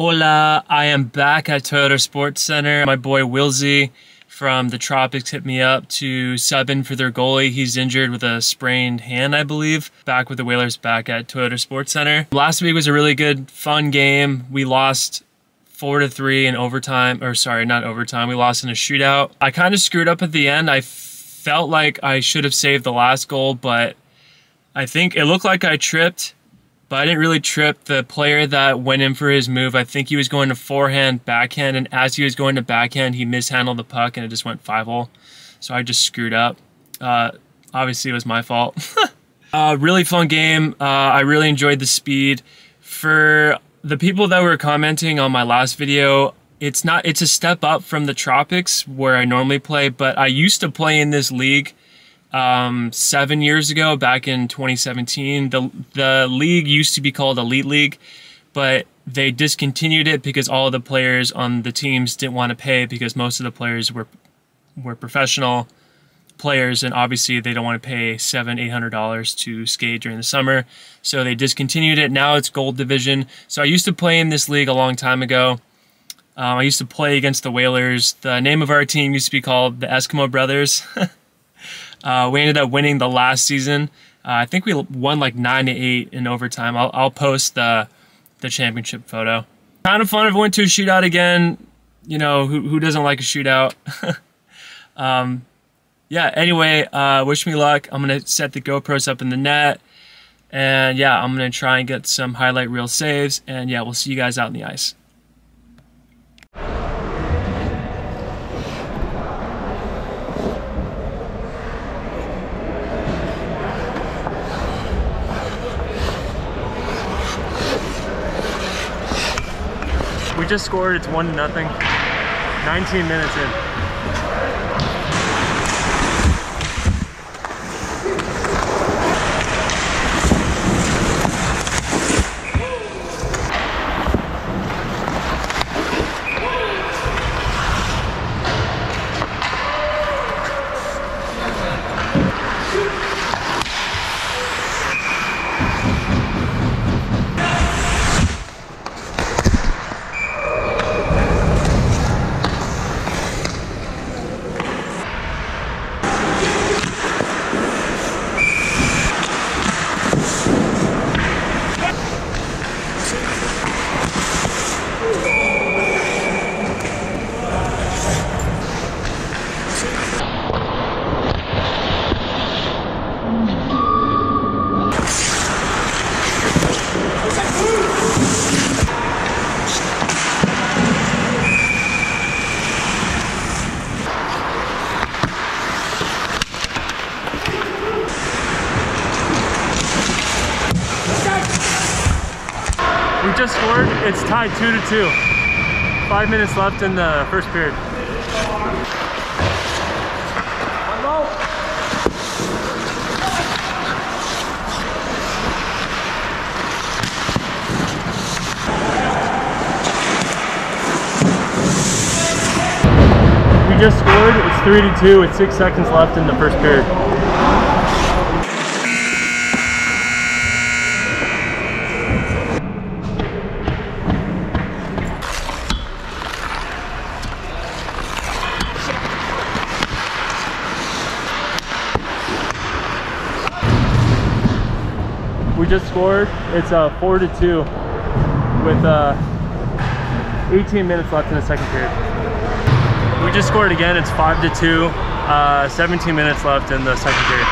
Hola, I am back at Toyota Sports Center. My boy Wilsey from the Tropics hit me up to sub in for their goalie. He's injured with a sprained hand, I believe. Back with the Whalers back at Toyota Sports Center. Last week was a really good, fun game. We lost 4-3 in overtime, or sorry, not overtime. We lost in a shootout. I kind of screwed up at the end. I felt like I should have saved the last goal, but I think it looked like I tripped. But I didn't really trip the player that went in for his move. I think he was going to forehand, backhand, and as he was going to backhand, he mishandled the puck and it just went 5-hole. So I just screwed up. Obviously, it was my fault. Really fun game. I really enjoyed the speed. For the people that were commenting on my last video, it's a step up from the Tropics where I normally play, but I used to play in this league 7 years ago, back in 2017. The league used to be called Elite League, but they discontinued it because all of the players on the teams didn't want to pay, because most of the players were professional players, and obviously they don't want to pay $700-800 to skate during the summer, so they discontinued it. Now it's Gold Division. So I used to play in this league a long time ago. I used to play against the Whalers. The name of our team used to be called the Eskimo Brothers. We ended up winning the last season. I think we won like 9-8 in overtime. I'll post the championship photo. Kind of fun if we went to a shootout again. You know, who doesn't like a shootout? Yeah, anyway, wish me luck. I'm going to set the GoPros up in the net. And yeah, I'm going to try and get some highlight reel saves. And yeah, we'll see you guys out in the ice. We just scored, it's 1-0. 19 minutes in. We just scored. It's tied 2-2. 5 minutes left in the first period. We just scored. It's 3-2 with 6 seconds left in the first period. We just scored. It's 4-2 with 18 minutes left in the second period. We just scored again. It's 5-2. 17 minutes left in the second period.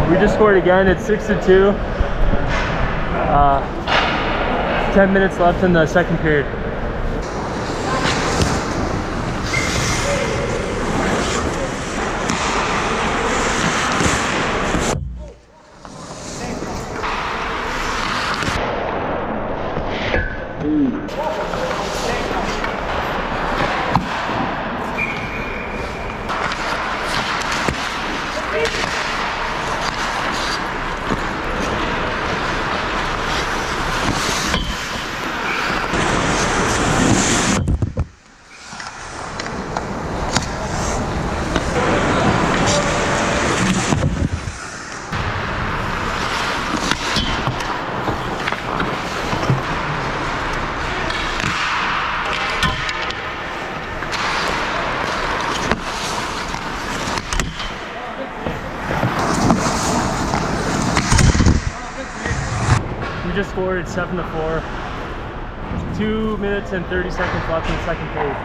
We just scored again. It's 6-2. 10 minutes left in the second period. score is 7-4. 2 minutes and 30 seconds left in the second period.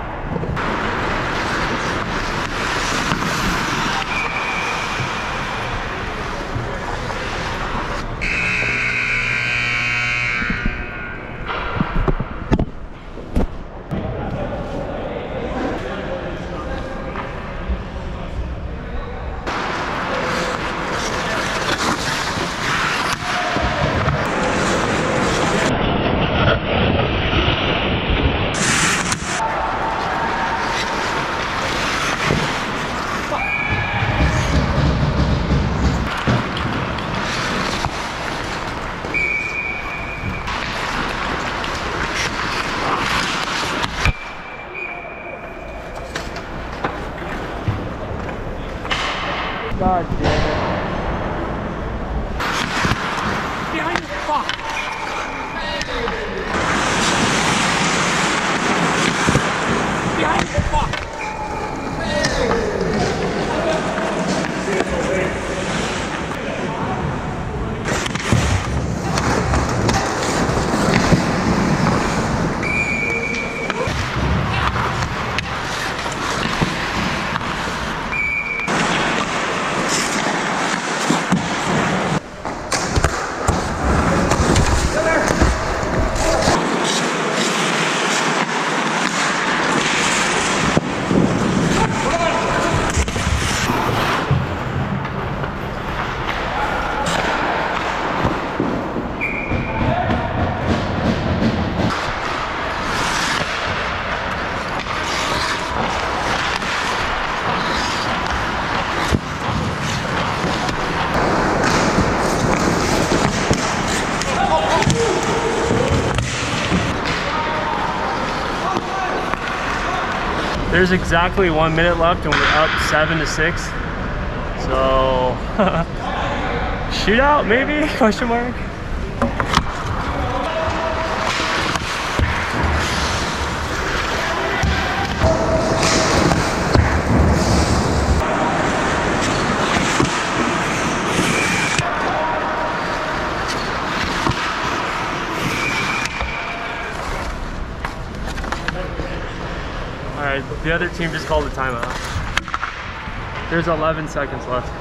God damn it. Behind you, fuck! Behind you, fuck! There's exactly 1 minute left and we're up 7-6. So shootout maybe? Question mark. Alright, the other team just called a timeout. There's 11 seconds left.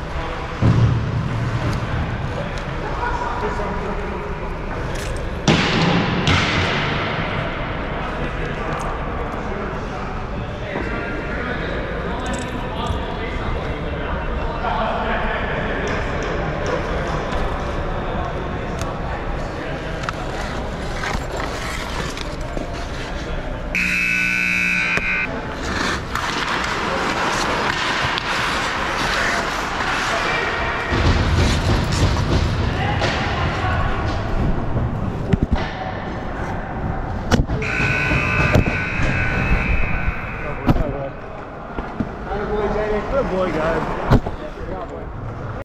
Good boy, guys.